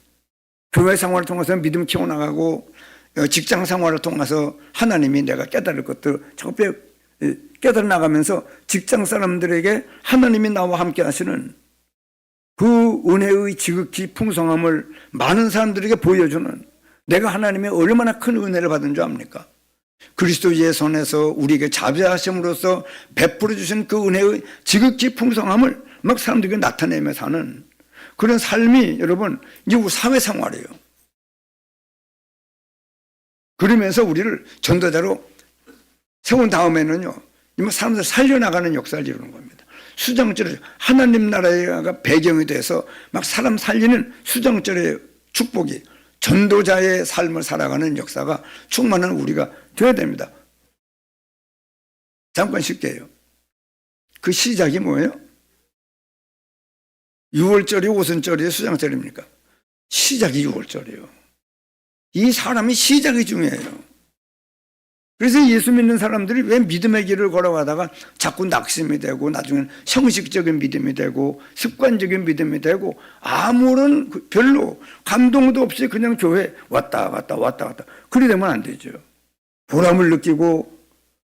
S1: 교회 생활을 통해서 믿음 키워나가고 직장 생활을 통해서 하나님이 내가 깨달을 것들 자꾸 깨달아 나가면서 직장 사람들에게 하나님이 나와 함께 하시는 그 은혜의 지극히 풍성함을 많은 사람들에게 보여주는, 내가 하나님의 얼마나 큰 은혜를 받은 줄 압니까? 그리스도의 손에서 우리에게 자비하심으로써 베풀어 주신 그 은혜의 지극히 풍성함을 막 사람들에게 나타내며 사는 그런 삶이 여러분 이제 사회생활이에요. 그러면서 우리를 전도자로 세운 다음에는요 사람들 살려나가는 역사를 이루는 겁니다. 수장절의 하나님 나라가 배경이 돼서 막 사람 살리는 수장절의 축복이, 전도자의 삶을 살아가는 역사가 충만한 우리가 되어야 됩니다. 잠깐 쉴게요. 그 시작이 뭐예요? 6월절이 오순절이에요? 수장절입니까? 시작이 6월절이에요. 이 사람이 시작이 중요해요. 그래서 예수 믿는 사람들이 왜 믿음의 길을 걸어가다가 자꾸 낙심이 되고 나중에는 형식적인 믿음이 되고 습관적인 믿음이 되고 아무런 별로 감동도 없이 그냥 교회 왔다 갔다 그리 되면 안 되죠. 보람을 느끼고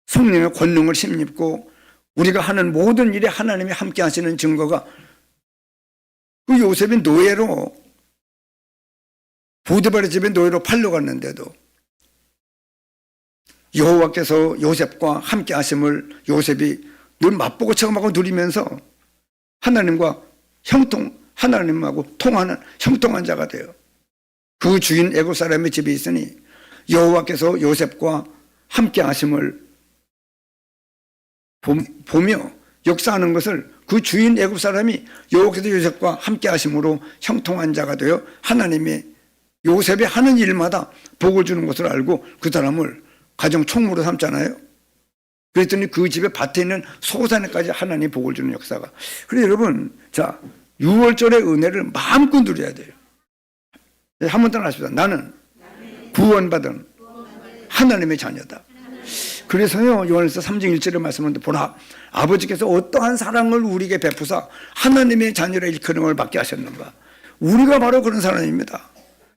S1: 성령의 권능을 힘입고 우리가 하는 모든 일에 하나님이 함께 하시는 증거가, 그 요셉이 노예로 보디발의 집에 노예로 팔려갔는데도 여호와께서 요셉과 함께 하심을 요셉이 늘 맛보고 체험하고 누리면서 하나님과 하나님하고 통하는 형통한 자가 돼요. 그 주인 애굽 사람의 집에 있으니 여호와께서 요셉과 함께 하심을 보며 역사하는 것을, 그 주인 애굽 사람이 여호와께서 요셉과 함께 하심으로 형통한 자가 되어 하나님이 요셉이 하는 일마다 복을 주는 것을 알고 그 사람을 가정 총무로 삼잖아요. 그랬더니 그 집에 밭에 있는 소산에까지 하나님이 복을 주는 역사가. 그래서 여러분, 자 6월절의 은혜를 마음껏 누려야 돼요. 한 번 더 하십시다. 나는 구원받은 하나님의 자녀다. 그래서요 요한일서 3장 1절의 말씀을 보라, 아버지께서 어떠한 사랑을 우리에게 베푸사 하나님의 자녀라 일컬음을 걸 받게 하셨는가. 우리가 바로 그런 사람입니다.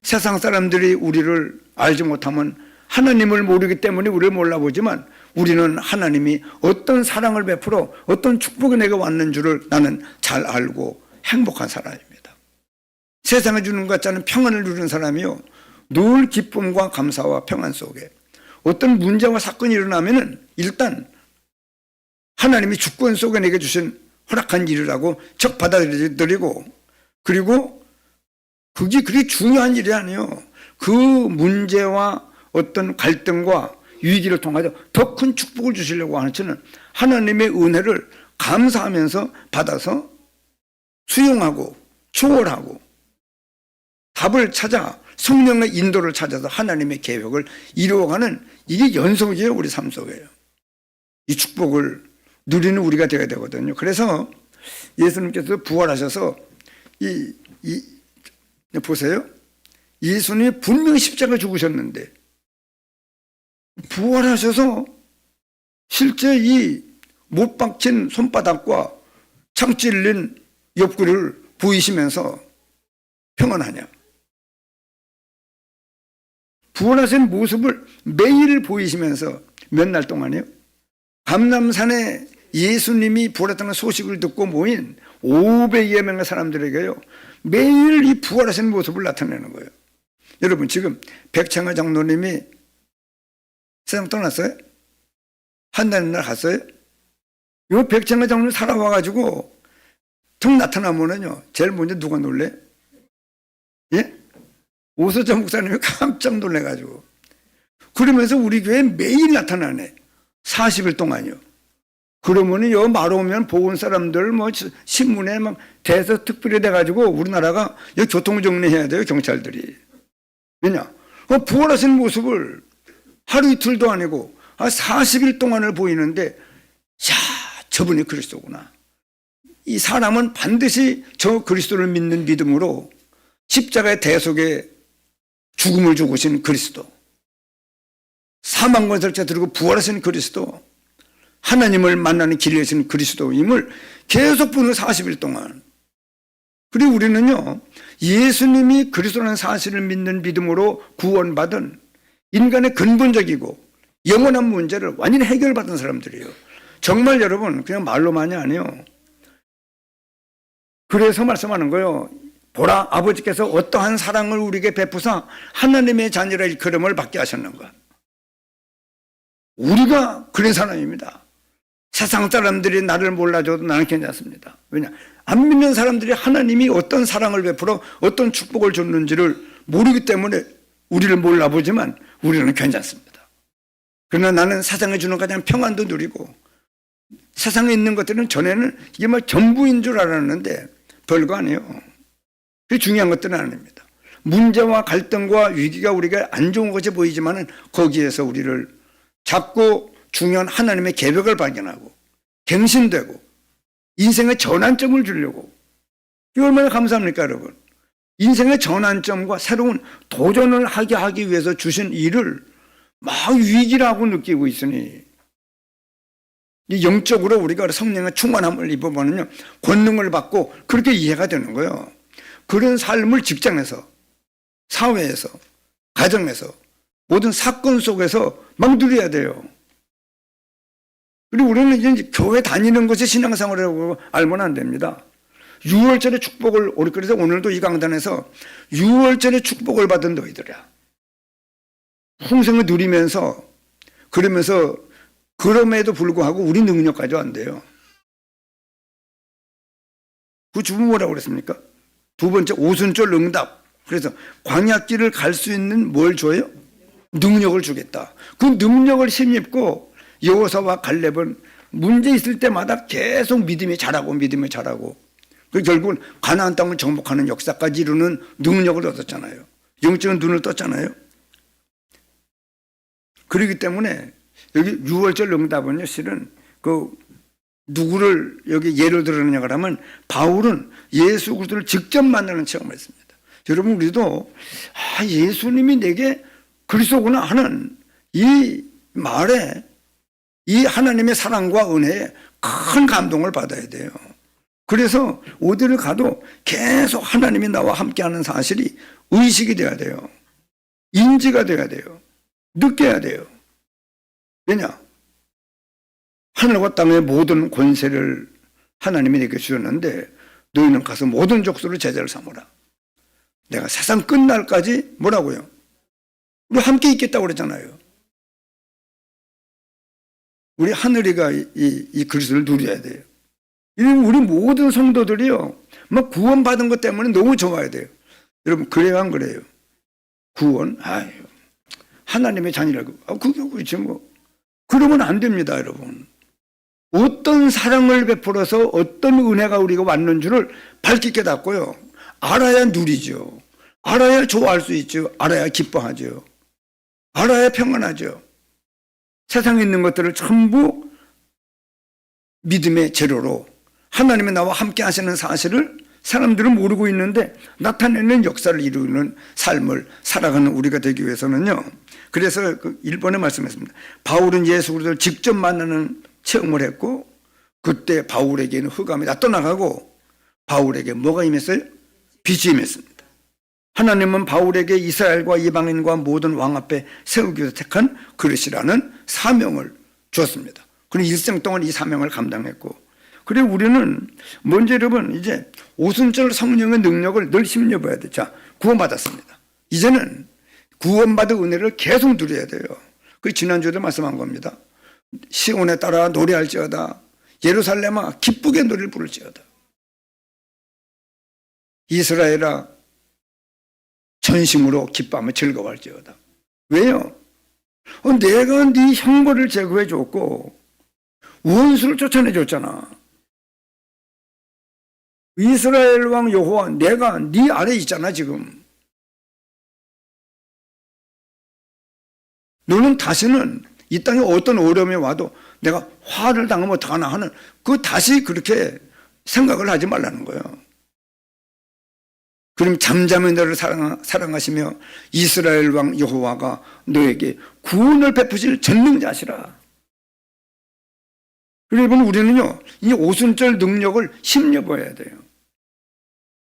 S1: 세상 사람들이 우리를 알지 못하면 하나님을 모르기 때문에 우리를 몰라보지만 우리는 하나님이 어떤 사랑을 베풀어 어떤 축복이 내게 왔는 줄을 나는 잘 알고 행복한 사람입니다. 세상에 주는 것 같지 않은 평안을 누리는 사람이요 늘 기쁨과 감사와 평안 속에 어떤 문제와 사건이 일어나면은 일단 하나님이 주권 속에 내게 주신 허락한 일이라고 적 받아들이고, 그리고 그게 그렇게 중요한 일이 아니에요. 그 문제와 어떤 갈등과 위기를 통해서 더 큰 축복을 주시려고 하는 저는 하나님의 은혜를 감사하면서 받아서 수용하고 초월하고 답을 찾아 성령의 인도를 찾아서 하나님의 계획을 이루어가는, 이게 연속이에요. 우리 삶 속에요. 이 축복을 누리는 우리가 되어야 되거든요. 그래서 예수님께서 부활하셔서 보세요. 예수님이 분명히 십자가 죽으셨는데 부활하셔서 실제 이 못 박힌 손바닥과 창 찔린 옆구리를 보이시면서 평안하냐? 부활하신 모습을 매일 보이시면서 몇 날 동안이요? 감람산에 예수님이 부활했다는 소식을 듣고 모인 500여 명의 사람들에게요, 매일 이 부활하신 모습을 나타내는 거예요. 여러분, 지금 백창화 장로님이 세상 떠났어요? 한나님 날 갔어요? 요 백창화 장로님 살아와가지고 툭 나타나면은요, 제일 먼저 누가 놀래? 예? 오소자 목사님이 깜짝 놀래가지고. 그러면서 우리 교회에 매일 나타나네. 40일 동안요. 그러면은 요 말 오면 보건 사람들 뭐 신문에 막 대서 특별히 돼가지고 우리나라가 여 교통 정리해야 돼요, 경찰들이. 왜냐? 부활하신 모습을 하루 이틀도 아니고 40일 동안을 보이는데, 야, 저분이 그리스도구나. 이 사람은 반드시 저 그리스도를 믿는 믿음으로 십자가의 대속에 죽음을 죽으신 그리스도, 사망과 절차 들고 부활하신 그리스도, 하나님을 만나는 길이신 그리스도임을 계속 보는 40일 동안. 그리고 우리는요, 예수님이 그리스도라는 사실을 믿는 믿음으로 구원받은 인간의 근본적이고 영원한 문제를 완전히 해결받은 사람들이에요. 정말 여러분, 그냥 말로만이 아니에요. 그래서 말씀하는 거예요. 보라, 아버지께서 어떠한 사랑을 우리에게 베푸사 하나님의 자녀라 일컬음을 받게 하셨는가. 우리가 그런 사람입니다. 세상 사람들이 나를 몰라줘도 나는 괜찮습니다. 왜냐? 안 믿는 사람들이 하나님이 어떤 사랑을 베풀어 어떤 축복을 줬는지를 모르기 때문에 우리를 몰라보지만 우리는 괜찮습니다. 그러나 나는 세상에 주는 가장 평안도 누리고, 세상에 있는 것들은 전에는 이게 막 전부인 줄 알았는데 별거 아니에요. 그게 중요한 것들은 아닙니다. 문제와 갈등과 위기가 우리가 안 좋은 것이 보이지만은 거기에서 우리를 잡고 중요한 하나님의 계획을 발견하고 갱신되고 인생의 전환점을 주려고, 이게 얼마나 감사합니까, 여러분? 인생의 전환점과 새로운 도전을 하기 위해서 주신 일을 막 위기라고 느끼고 있으니, 이 영적으로 우리가 성령의 충만함을 입어보면요, 권능을 받고 그렇게 이해가 되는 거예요. 그런 삶을 직장에서, 사회에서, 가정에서, 모든 사건 속에서 막 누려야 돼요. 그리고 우리는 이제 교회 다니는 것이 신앙생활이라고 알면 안 됩니다. 6월절의 축복을, 그래서 오늘도 이 강단에서 6월절의 축복을 받은 너희들이야. 풍성을 누리면서, 그러면서, 그럼에도 불구하고 우리 능력 가지고 안 돼요. 그 주부 뭐라고 그랬습니까? 두 번째, 오순절 응답. 그래서 광야길을 갈 수 있는 뭘 줘요? 능력을 주겠다. 그 능력을 힘입고 여호사와 갈렙은 문제 있을 때마다 계속 믿음이 자라고 그 결국은 가나안 땅을 정복하는 역사까지 이루는 능력을 얻었잖아요. 영적인 눈을 떴잖아요. 그렇기 때문에 여기 6월절 응답은요, 실은 누구를 여기 예를 들었느냐 그러면 바울은 예수 그리스도를 직접 만나는 체험을 했습니다. 여러분, 우리도 예수님이 내게 그리스도구나 하는 이 말에, 이 하나님의 사랑과 은혜에 큰 감동을 받아야 돼요. 그래서 어디를 가도 계속 하나님이 나와 함께하는 사실이 의식이 돼야 돼요. 인지가 돼야 돼요. 느껴야 돼요. 왜냐? 하늘과 땅의 모든 권세를 하나님이 내게 주셨는데 너희는 가서 모든 족속을 제자를 삼으라. 내가 세상 끝날까지 뭐라고요? 우리 함께 있겠다고 그랬잖아요. 우리 하늘이가 이 그리스도를 누려야 돼요. 우리 모든 성도들이요, 막 구원받은 것 때문에 너무 좋아야 돼요. 여러분, 그래요, 안 그래요? 구원, 하나님의 자녀라고. 그게 그렇지 뭐. 그러면 안 됩니다, 여러분. 어떤 사랑을 베풀어서 어떤 은혜가 우리가 왔는 줄을 밝히 깨닫고요, 알아야 누리죠. 알아야 좋아할 수 있죠. 알아야 기뻐하죠. 알아야 평안하죠. 세상에 있는 것들을 전부 믿음의 재료로 하나님이 나와 함께 하시는 사실을 사람들은 모르고 있는데 나타내는 역사를 이루는 삶을 살아가는 우리가 되기 위해서는요, 그래서 그 1번에 말씀했습니다. 바울은 예수 그리스도를 직접 만나는 체험을 했고 그때 바울에게는 흑암이 다 떠나가고 바울에게 뭐가 임했어요? 빛이 임했습니다. 하나님은 바울에게 이스라엘과 이방인과 모든 왕 앞에 세우기 위해서 택한 그릇이라는 사명을 주었습니다. 그는 일생 동안 이 사명을 감당했고, 그리고 우리는 먼저 여러분 이제 오순절 성령의 능력을 늘 힘입어야 돼. 자, 구원받았습니다. 이제는 구원받은 은혜를 계속 누려야 돼요. 그 지난주에도 말씀한 겁니다. 시온에 따라 노래할지어다. 예루살렘아 기쁘게 노래를 부를지어다. 이스라엘아 전심으로 기뻐하며 즐거워할지어다. 왜요? 내가 네 형벌을 제거해 줬고 원수를 쫓아내 줬잖아. 이스라엘 왕 여호와 내가 네 아래 있잖아 지금. 너는 다시는 이 땅에 어떤 어려움이 와도 내가 화를 당하면 어떡하나 하는 그 다시 그렇게 생각을 하지 말라는 거예요. 그럼 잠잠히 너를 사랑하시며 이스라엘 왕 여호와가 너에게 구원을 베푸실 전능자시라. 여러분 우리는요 이 오순절 능력을 힘입어야 돼요.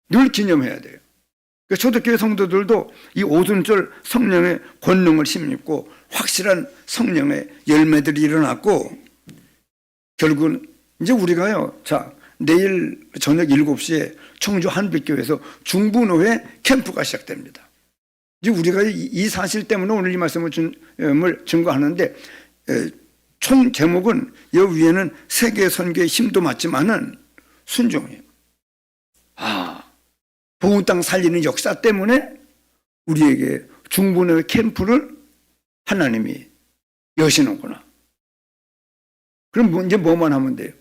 S1: 늘 기념해야 돼요. 초대교회 성도들도 이 오순절 성령의 권능을 힘입고 확실한 성령의 열매들이 일어났고 결국은 이제 우리가요 자 내일 저녁 7시에 청주 한빛교회에서 중부노회 캠프가 시작됩니다. 이제 우리가 이 사실 때문에 오늘 이 말씀을 증거하는데 총 제목은 여기 위에는 세계 선교의 힘도 맞지만은 순종이에요. 복음 땅 살리는 역사 때문에 우리에게 중부노회 캠프를 하나님이 여시는구나. 그럼 이제 뭐만 하면 돼요?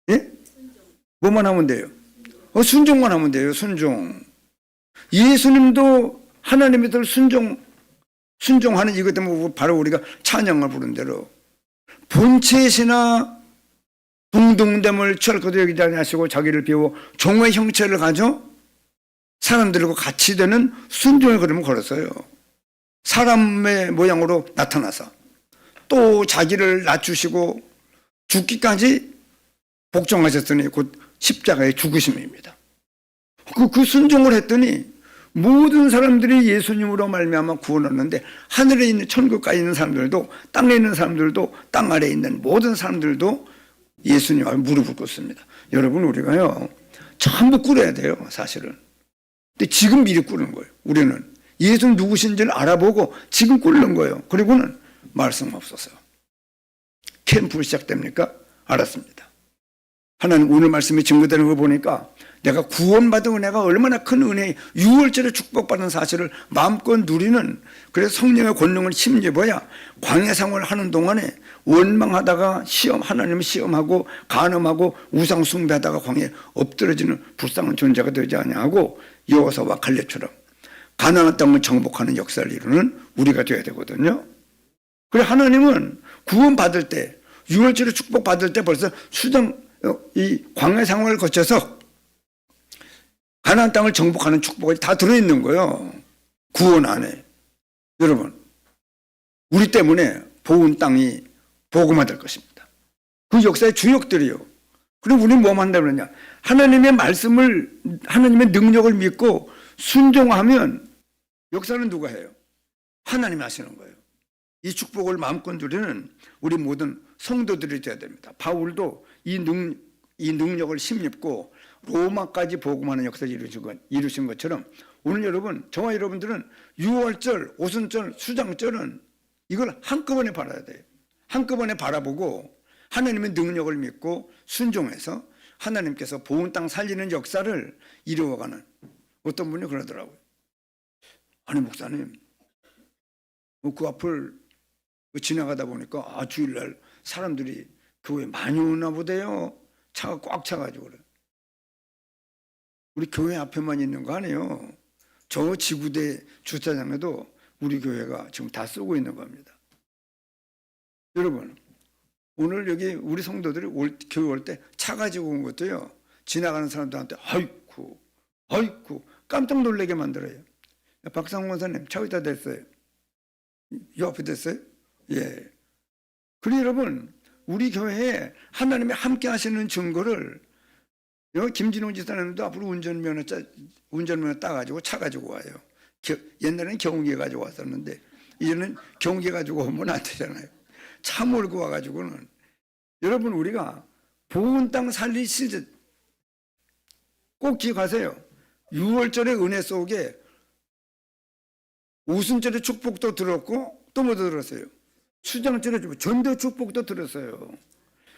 S1: 예? 뭐만 하면 돼요? 순종만 하면 돼요. 순종. 예수님도 하나님의 뜻을 순종하는 이것 때문에 바로 우리가 찬양을 부른 대로 본체시나 동등됨을 철거도 여기지 아니하시고 자기를 비워 종의 형체를 가져 사람들과 같이 되는 순종의 걸음을 걸었어요. 사람의 모양으로 나타나서 또 자기를 낮추시고 죽기까지 복종하셨으니 곧 십자가의 죽으심입니다. 그 순종을 했더니 모든 사람들이 예수님으로 말미암아 구원 얻는데 하늘에 있는 천국가에 있는 사람들도 땅에 있는 사람들도 땅 아래에 있는 모든 사람들도 예수님 앞에 무릎을 꿇습니다. 여러분 우리가요 전부 꿇어야 돼요 사실은. 근데 지금 미리 꿇는 거예요. 우리는 예수는 누구신지를 알아보고 지금 꿇는 거예요. 그리고는 말씀 없어서 캠프 시작됩니까? 알았습니다. 하나님 오늘 말씀이 증거되는 거 보니까 내가 구원받은 은혜가 얼마나 큰 은혜, 6월절에 축복받은 사실을 마음껏 누리는, 그래서 성령의 권능을 힘입어야 광야 생활을 하는 동안에 원망하다가 하나님을 시험하고 간음하고 우상 숭배하다가 광야에 엎드러지는 불쌍한 존재가 되지 아니하고 여호사와 갈렙처럼 가나안 땅을 정복하는 역사를 이루는 우리가 되어야 되거든요. 그래 하나님은 구원받을 때 6월절에 축복받을 때 벌써 이 광야 생활을 거쳐서 가나안 땅을 정복하는 축복이 다 들어있는 거예요. 구원 안에. 여러분 우리 때문에 보은 땅이 복음화될 것입니다. 그 역사의 주역들이요. 그리고 우리는 뭐만 한다고 그러냐, 하나님의 말씀을 하나님의 능력을 믿고 순종하면 역사는 누가 해요? 하나님이 하시는 거예요. 이 축복을 마음껏 누리는 우리 모든 성도들이 되어야 됩니다. 바울도 이 능력을 힘입고 로마까지 복음하는 역사를 이루신 것처럼 오늘 여러분, 저와 여러분들은 6월절, 오순절, 수장절은 이걸 한꺼번에 바라야 돼요. 한꺼번에 바라보고 하나님의 능력을 믿고 순종해서 하나님께서 보은 땅 살리는 역사를 이루어가는. 어떤 분이 그러더라고요. 아니 목사님, 그 앞을 지나가다 보니까 주일날 사람들이 교회 많이 오나 보대요. 차가 꽉 차가지고 그래. 우리 교회 앞에만 있는 거 아니에요. 저 지구대 주차장에도 우리 교회가 지금 다 쓰고 있는 겁니다. 여러분 오늘 여기 우리 성도들이 교회 올 때 차 가지고 온 것도요, 지나가는 사람들한테 아이쿠 깜짝 놀라게 만들어요. 박상원 선생님 차 어디다 댔어요? 옆에 됐어요? 예. 그리고 여러분, 우리 교회에 하나님이 함께 하시는 증거를 김진홍 지사님도 앞으로 운전면허 따가지고 차 가지고 와요. 옛날에는 경운기 가지고 왔었는데 이제는 경운기 가지고 오면 안 되잖아요. 차 몰고 와가지고는 여러분 우리가 보은 땅 살리실 꼭 기억하세요. 6월절의 은혜 속에 우순절의 축복도 들었고 또 뭐도 들었어요. 수장절의 전도 축복도 들었어요.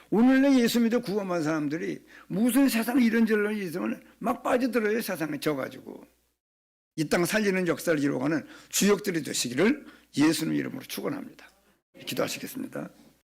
S1: 오늘날 예수 믿어 구원한 사람들이 무슨 세상 이런저런 있으면 막 빠져들어요. 세상에 져가지고. 이 땅 살리는 역사를 이루어가는 주역들이 되시기를 예수님 이름으로 축원합니다. 기도하시겠습니다.